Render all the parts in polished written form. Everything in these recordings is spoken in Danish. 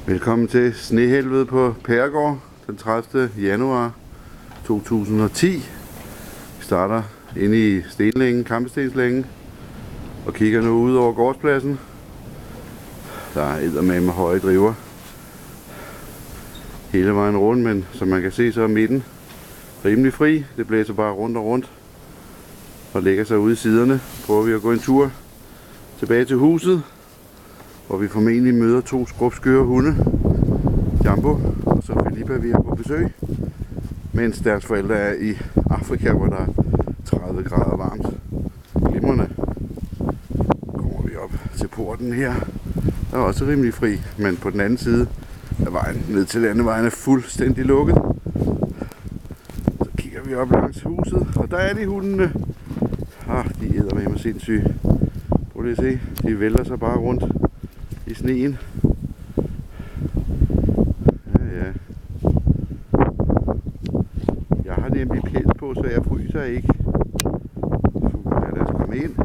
Velkommen til Snehelvede på Pærgård den 30. januar 2010. Vi starter inde i Stenlængen, Kampestensslængen, og kigger nu ud over gårdspladsen. Der er eddermame høje driver hele vejen rundt, men som man kan se, så er midten rimelig fri. Det blæser bare rundt og rundt og lægger sig ude i siderne. Prøver vi at gå en tur tilbage til huset, hvor vi formentlig møder to skrubskøre hunde, Jambo og så Filippa, vi er på besøg, mens deres forældre er i Afrika, hvor der er 30 grader varmt. Glimrende. Kommer vi op til porten her. Der er også rimelig fri, men på den anden side af vejen ned til landevejen er fuldstændig lukket. Så kigger vi op langs huset, og der er de hundene. De æder med mig sindssyge. Prøv lige at se, de vælter sig bare rundt i sneen. Ja. Jeg har nemlig pels på, så jeg fryser ikke. Lad os komme ind.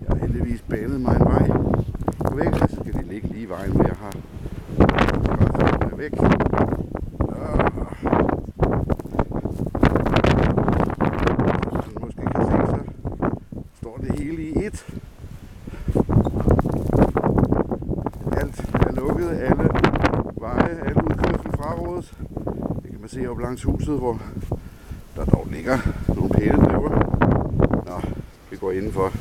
Jeg har heldigvis banet mig en vej. Gå væk, så skal de ligge lige i vejen, hvor jeg har. Godt, væk. Måske kan se, så står det hele i et. Alt er lukket, alle veje, alle udkørsel frarådet. Det kan man se op langs huset, hvor der dog ligger nogle pæne driver. Nå, vi går indenfor.